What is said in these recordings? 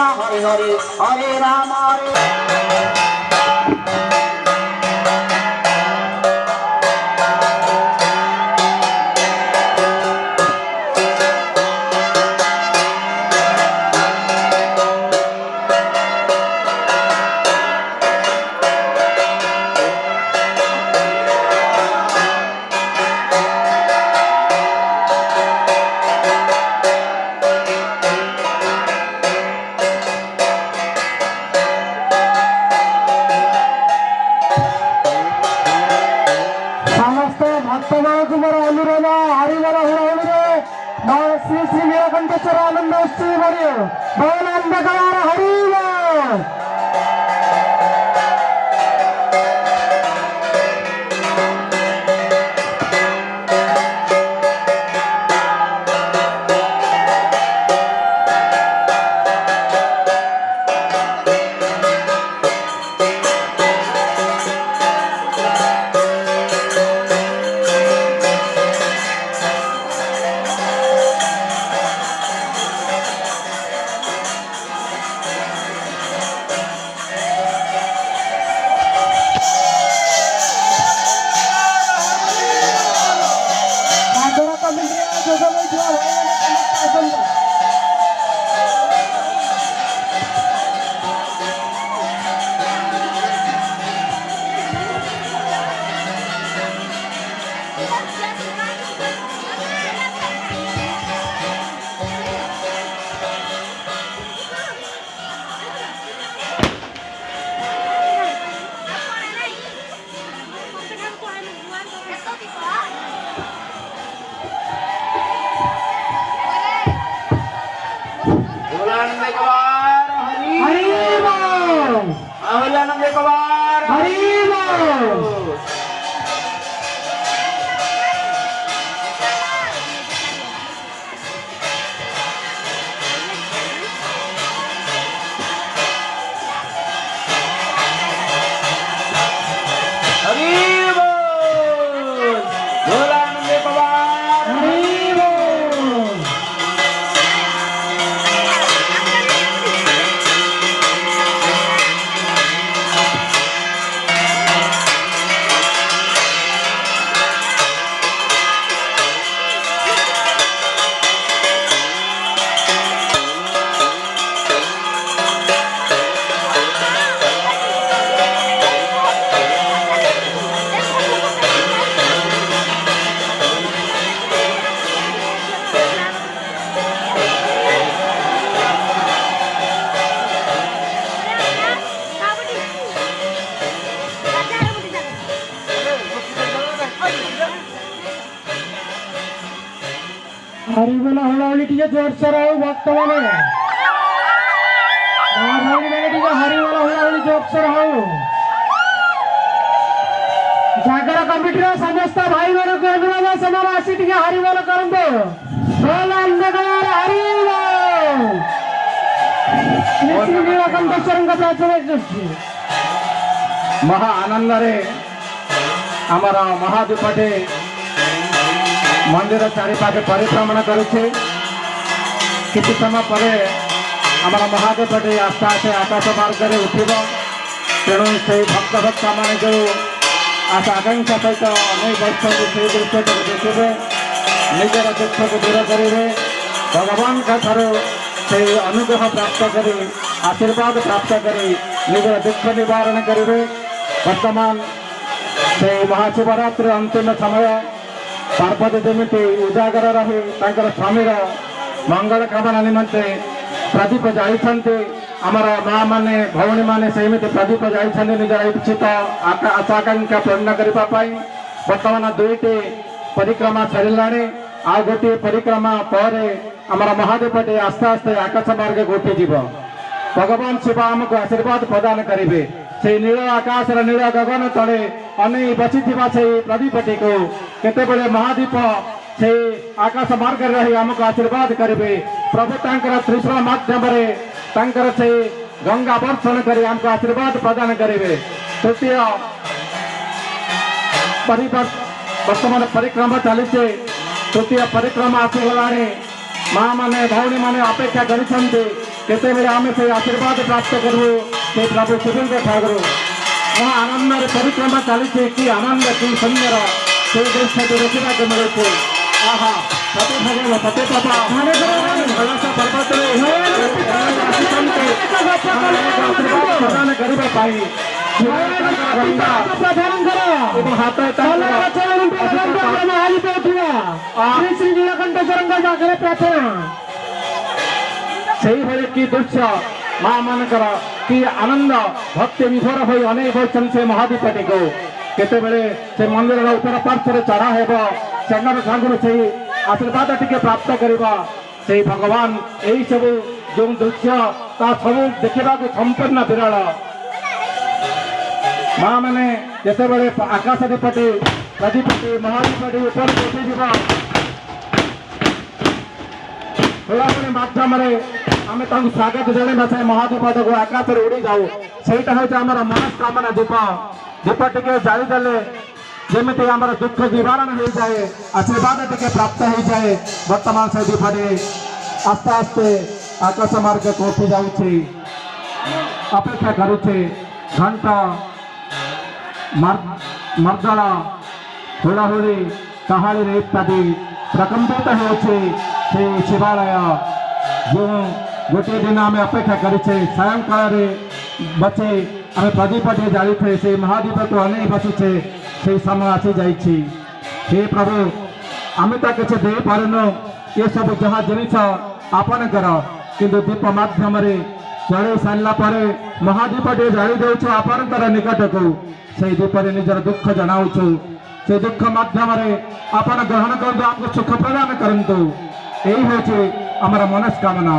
हरे हरे हरे राम श्री श्री नीलकंठेश्वर आनंदोत्सवी भवनांबकार हरिवार हरिबोला हलावली टिके जोर से रहो भक्त माने हरिबोला टिके हरिबोला हलावली जोर से रहो जागरण कमिटी रो समस्त भाई माने को अनुरोध समाज आसी टिके हरिबोला करंतो बोल अंधकार हरिबोल श्री नीलकंठेश्वर का प्रार्थना करछि महा आनंद रे हमारा महादीपटे मंदिर चारिपाखे परिभ्रमण करुचे किसी समय पर आमर महादेवटे आस्ते आस्ते आकाश मार्ग में उठब तेणु से भक्त भक्त मान जो आशा आकांक्षा सहित अनेक वर्ष से दृश्य को देखिए निजर दुख को दूर करेंगे भगवान का ठार से अनुग्रह प्राप्त कर आशीर्वाद प्राप्त कर निजर दुख निवारण करेंगे। वर्तमान से महाशिवरात्रि अंतिम समय पार्वती जमी उजागर रही स्वामी मंगल कामना निमंते प्रदीप जाइछन्ते आमर माँ माने भौणी माने सेमिति प्रदीप जाइछन्ते निजर इच्छित आशाकांक्षा पूर्ण करने वर्तमान दुईटी परिक्रमा सरिलाणी आ गोटे परिक्रमा पर आमर महादेवटे आस्ते आस्ते आकाश मार्ग गोटे जीव भगवान शिव आमको आशीर्वाद प्रदान करेंगे से नील आकाश नील गगन तले अने बसी से प्रदीपटी को केतबेले महादीप से आकाश मार्ग रही आमको आशीर्वाद करेंगे। प्रभु तांकर त्रिशूल माध्यम से गंगा वर्षण कर आमको आशीर्वाद प्रदान करेंगे। तृतीय वर्तमान परिक्रमा चली तृतीय परिक्रमा आसीगला माँ माने भौणी माने अपेक्षा कर କେତେବେଳେ ଆମେ ସେଇ ଆଶୀର୍ବାଦ ପ୍ରାପ୍ତ କରିବୁ ସେ ପ୍ରଭୁ ଶିବଙ୍କ ଠାରୁ ମହା ଆନନ୍ଦରେ ପରିକ୍ରମା ଚାଲିଛି। କି ଆନନ୍ଦ କି ସୁନ୍ଦର ସେଇ ଦୃଶ୍ୟଟି ଦେଖିବାକୁ ମିଳୁଛି। ଆହା ସତେ ଭଗବାନ ସତେ ବାବା କୈଳାସ ପର୍ବତରେ ପ୍ରଦାନ କରିବା ପାଇଁ ଏବଂ ହାତ ଶ୍ରୀ ନୀଳକଣ୍ଠେଶ୍ୱରଙ୍କ ପାଖରେ ପ୍ରାର୍ଥନା। ସେଇଭଳି କି ଦୃଶ୍ୟ ମା ମାନଙ୍କର କି ଆନନ୍ଦ ଭକ୍ତି ବିଭୋର ହୋଇ ଅନେକ ହେଉଛନ୍ତି ସେ ମହାଦୀପଟିକୁ। କେତେବେଳେ ସେ ମନ୍ଦିରର ଉତ୍ତର ପାର୍ଶ୍ୱରେ ଚଢ଼ା ହେବ ଚଣ୍ଡର ସାଙ୍ଗରୁ ସେଇ ଆଶୀର୍ବାଦ ଟିକେ ପ୍ରାପ୍ତ କରିବା। ସେଇ ଭଗବାନ ଏଇ ସବୁ ଯେଉଁ ଦୃଶ୍ୟ ତା ସବୁ ଦେଖିବାକୁ ସମ୍ପୂର୍ଣ୍ଣ ବିରଳ। ମା ମାନେ ଯେତେବେଳେ ଆକାଶ ଦୀପଟି ପ୍ରଦୀପଟି ମହାଦୀପଟି ଉପରକୁ ଉଠିଯିବ ହୁଳାହୁଳି ମାଧ୍ୟମରେ ଆମେ ତାଙ୍କୁ ସ୍ୱାଗତ ଜଣାଇବା। ସେ ମହାଦୀପଟାକୁ ଆକାଶରେ ଉଡ଼ି ଯାଉ। ସେଇଟା ହେଉଛି ଆମର ମନସ୍କାମନା ଦୀପ। ଦୀପ ଟିକେ ଜାଳିଦେଲେ ଯେମିତି ଆମର ଦୁଃଖ ନିବାରଣ ହୋଇଯାଏ, ଆଶୀର୍ବାଦ ଟିକେ ପ୍ରାପ୍ତ ହୋଇଯାଏ। ବର୍ତ୍ତମାନ ସେ ଦୀପଟି ଆସ୍ତେ ଆସ୍ତେ ଆକାଶ ମାର୍ଗକୁ ଉଠି ଯାଉଛି। ଅପେକ୍ଷା କରୁଛି ଘଣ୍ଟ ମର୍ଦ୍ଦଳ ହୁଳାହୁଳି କାହାଳିରେ ଇତ୍ୟାଦି ପ୍ରକମ୍ପିତ ହେଉଛି ସେ ଶିବାଳୟ। ଯେଉଁ ଗୋଟିଏ ଦିନ ଆମେ ଅପେକ୍ଷା କରିଛେ ସାୟଂକାଳରେ ବସେ ଆମେ ପ୍ରଦୀପଟିଏ ଜାଳିଛେ ସେ ମହାଦୀପକୁ ଅନେଇ ବସିଛେ সেই সময় আসি যাইছি। হে প্রভু আমি তো কিছু ଦେଇପାରୁନୁ ଏସବୁ ଯାହା ଜିନିଷ ଆପଣଙ୍କର, କିନ୍ତୁ ଦୀପ ମାଧ୍ୟମରେ ଜଳେଇ ସାରିଲା ପରେ ମହାଦୀପଟିଏ ଜାଳି ଦେଉଛୁ ଆପଣଙ୍କର ନିକଟକୁ। ସେଇ ଦୀପରେ ନିଜର ଦୁଃଖ ଜଣାଉଛୁ। ସେ ଦୁଃଖ ମାଧ୍ୟମରେ ଆପଣ ଗ୍ରହଣ କରନ୍ତୁ, ଆମକୁ ସୁଖ ପ୍ରଦାନ କରନ୍ତୁ। এই ହେଉଛି ଆମର ମନସ୍କାମନା।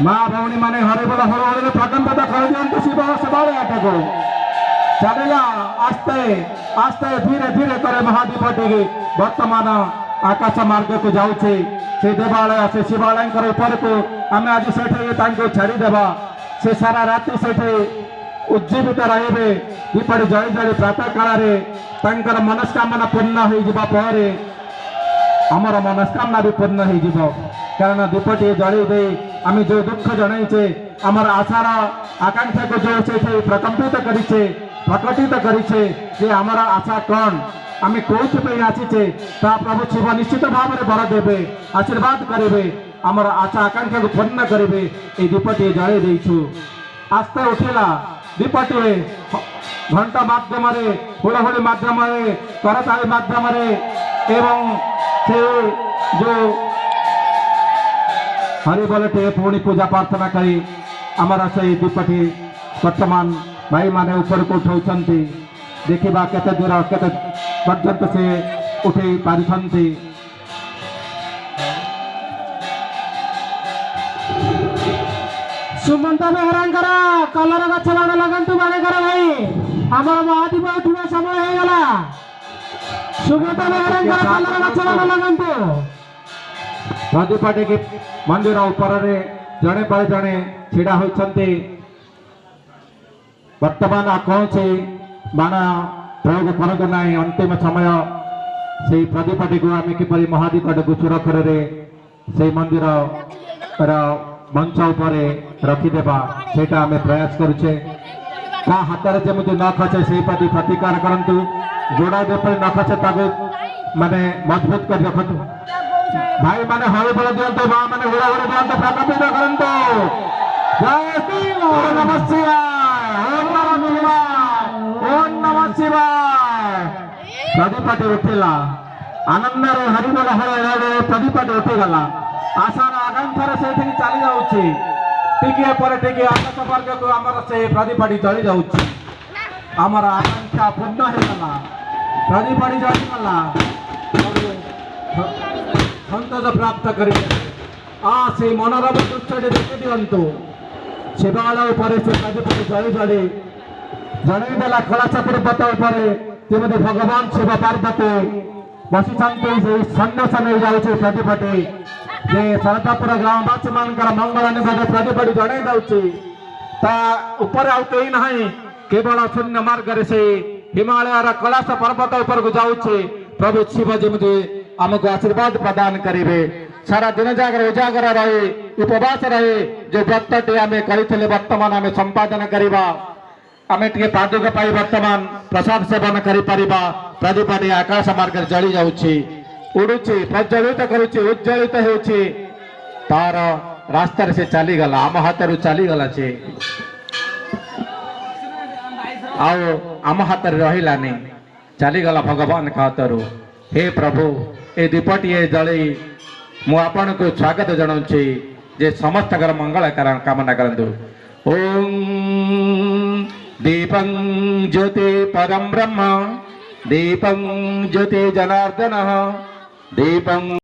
ମା ଭଉଣୀ ମାନେ ହରିବୋଲ ହରହରରେ ପ୍ରକମ୍ପିତ କରିଦିଅନ୍ତୁ ଶିବ ଶିବାଳୟଟାକୁ। ଚାଲିଲା ଆସ୍ତେ ଆସ୍ତେ ଧୀରେ ଧୀରେ করে ମହାଦୀପଟି ବର୍ତ୍ତମାନ ଆକାଶ ମାର୍ଗକୁ ଯାଉଛି। ସେ ଦେବାଳୟ ସେ ଶିବାଳୟଙ୍କର ଉପରକୁ ଆମେ ଆଜି ସେଠି ତାଙ୍କୁ ଛାଡ଼ିଦେବା। ସେ ସାରା ରାତି ସେଠି ଉଜ୍ଜୀବିତ ରହିବେ। ଦୀପଟି ଜଳି ଜଳି ପ୍ରାତଃ କାଳରେ ତାଙ୍କର ମନସ୍କାମନା ପୂର୍ଣ୍ଣ ହୋଇଯିବା ପରେ ଆମର ମନସ୍କାମନା ବି ପୂର୍ଣ୍ଣ ହୋଇଯିବ। କାରଣ ଦୀପଟି ଜଳି ଦେଇ আমি যে দুঃখ জনাইছে আমার আশার আকাঙ্ক্ষাকে যে সেটি প্রকম্পিত করেছে প্রকটিত করেছে যে আমার আশা কণ আমি কোথায় আসিছে তা প্রভু শিব নিশ্চিত ভাবে বর দেবে, আশীর্বাদ করবে, আমার আশা আকাঙ্ক্ষাকে পূর্ণ করবে। এই দীপটি জলাই দিয়েছু। আস্তে উঠিলা দীপটি ঘণ্টা মাধ্যমে হুড়হুড়ি মাধ্যমে করতালি মাধ্যমে এবং সে যে হরিবলটি পুଣି ପୂଜା ପ୍ରାର୍ଥନା କରି ଆମର ସେଇ ଦୀପଟି ବର୍ତ୍ତମାନ ଭାଇମାନେ ଉପରକୁ ଉଠାଉଛନ୍ତି। ଦେଖିବା କେତେ ଦୂର କେତେ ପର୍ଯ୍ୟନ୍ତ ସେ ଉଠେଇ ପାରିଛନ୍ତି। ସୁମନ୍ତ ବେହେରାଙ୍କର କଲର ଗଛ ବାଣ ଲଗାନ୍ତୁ ବାଣେକର ଭାଇ, ଆମର ମହାଦୀପ ଉଠିବା ସମୟ ହେଇଗଲା। ସୁମନ୍ତ ବେହେରାଙ୍କର କଲର ଗଛ ବାଣ ଲଗାନ୍ତୁ। ପ୍ରଦୀପଟି ମନ୍ଦିର ଉପରେ ଜଣେ ପରେ ଜଣେ ଛିଡ଼ା ହୋଇଛନ୍ତି। ବର୍ତ୍ତମାନ କୌଣସି ବାଣ ପ୍ରୟୋଗ କରନ୍ତୁ ନାହିଁ। ଅନ୍ତିମ ସମୟ ସେଇ ପ୍ରଦୀପଟିକୁ ଆମେ କିପରି ମହାଦୀପଟିକୁ ସୁରକ୍ଷାରେ ସେଇ ମନ୍ଦିରର ମଞ୍ଚ ଉପରେ ରଖିଦେବା ସେଇଟା ଆମେ ପ୍ରୟାସ କରୁଛେ। କାହା ହାତରେ ଯେମିତି ନ ଖସେ ସେଇ ପ୍ରତି ପ୍ରତିକାର କରନ୍ତୁ। ଗୋଡ଼ ଯେପରି ନ ଖସେ ତାକୁ ମାନେ ମଜବୁତ କରି ରଖନ୍ତୁ। ଭାଇ ମାନେ ହରିବୋଲ ଦିଅନ୍ତୁ, ମା ମାନେ ହୁଡ଼ାହୁଡ଼ି ଦିଅନ୍ତୁ, ପ୍ରକମ୍ପିତ କରନ୍ତୁ। ଜୟ ଶ୍ରୀ ଓଁ ନମଃ ଶିବାୟ, ଓଁ ନମଃ ଶିବାୟ, ଓଁ ନମଃ ଶିବାୟ। ପ୍ରଦୀପଟି ଉଠିଲା ଆନନ୍ଦରେ ହରିବୋଲ ହରରେ ପ୍ରଦୀପଟି ଉଠିଗଲା। ଆଶାର ଆକାଂକ୍ଷାରେ ସେଇଠିକି ଚାଲି ଯାଉଛି। ଟିକିଏ ପରେ ଟିକିଏ ଆକାଶ ବର୍ଗକୁ ଆମର ସେ ପ୍ରଦୀପଟି ଜଳି ଯାଉଛି। ଆମର ଆକାଂକ୍ଷା ପୂର୍ଣ୍ଣ ହେଇଗଲା। ପ୍ରଦୀପଟି ଜଳିଗଲା। ସନ୍ତୋଷ ପ୍ରାପ୍ତ କରିବେ। ସେଇ ମନୋରମ ଦୃଶ୍ୟଟି ଦେଖି ଦିଅନ୍ତୁ। ଶିବାଳୟ ଉପରେ ସେ ପ୍ରଦୀପଟି ଜଳି ଜଳି ଜଣେଇ ଦେଲା କୈଳାସ ପର୍ବତ ଉପରେ ଯେମିତି ଭଗବାନ ଶିବ ପାର୍ବତୀ ବସିଛନ୍ତି। ସେଇ ସନ୍ନ୍ୟାସ ନେଇଯାଉଛି ପ୍ରଦୀପଟି ଯେ ଶରଦପୁର ଗ୍ରାମବାସୀ ମାନଙ୍କର ମଙ୍ଗଳ ନିବେଦନ ପ୍ରଦୀପଟି ଜଣେଇ ଦେଉଛି। ତା ଉପରେ ଆଉ କେହି ନାହିଁ, କେବଳ ଶୂନ୍ୟ ମାର୍ଗରେ ସେଇ ହିମାଳୟର କୈଳାସ ପର୍ବତ ଉପରକୁ ଯାଉଛି। ପ୍ରଭୁ ଶିବ ଯେମିତି ଆମକୁ ଆଶୀର୍ବାଦ ପ୍ରଦାନ କରିବେ। ସାରା ଦିନ ଜାଗର ଉଜାଗର ରହି ଉପବାସ ରହି ଯୋଉ ବ୍ରତଟି ଆମେ କରିଥିଲେ ବର୍ତ୍ତମାନ ଆମେ ସମ୍ପାଦନ କରିବା। ଆମେ ଟିକେ ପାଦୁକ ପାଇ ବର୍ତ୍ତମାନ ପ୍ରସାଦ ସେବନ କରିପାରିବା। ପ୍ରଦୀପଟି ଆକାଶ ମାର୍ଗରେ ଜଳି ଯାଉଛି, ଉଡୁଛି, ପ୍ରଜ୍ୱଳିତ କରୁଛି, ଉଜ୍ଜଳିତ ହେଉଛି। ତାର ରାସ୍ତାରେ ସେ ଚାଲିଗଲା, ଆମ ହାତରୁ ଚାଲିଗଲା ସେ, ଆଉ ଆମ ହାତରେ ରହିଲାନି, ଚାଲିଗଲା ଭଗବାନଙ୍କ ହାତରୁ। ହେ ପ୍ରଭୁ, ଏ ଦୀପଟିଏ ଜଳେଇ ମୁଁ ଆପଣଙ୍କୁ ସ୍ୱାଗତ ଜଣାଉଛି ଯେ ସମସ୍ତଙ୍କର ମଙ୍ଗଳ କାମନା କରନ୍ତୁ। ଓಂ ଦୀପଂ ଜ୍ୟୋତି ପରଂ ବ୍ରହ୍ମ, ଦୀପଂ ଜ୍ୟୋତି ଜନାର୍ଦ୍ଦନ, ଦୀପଂ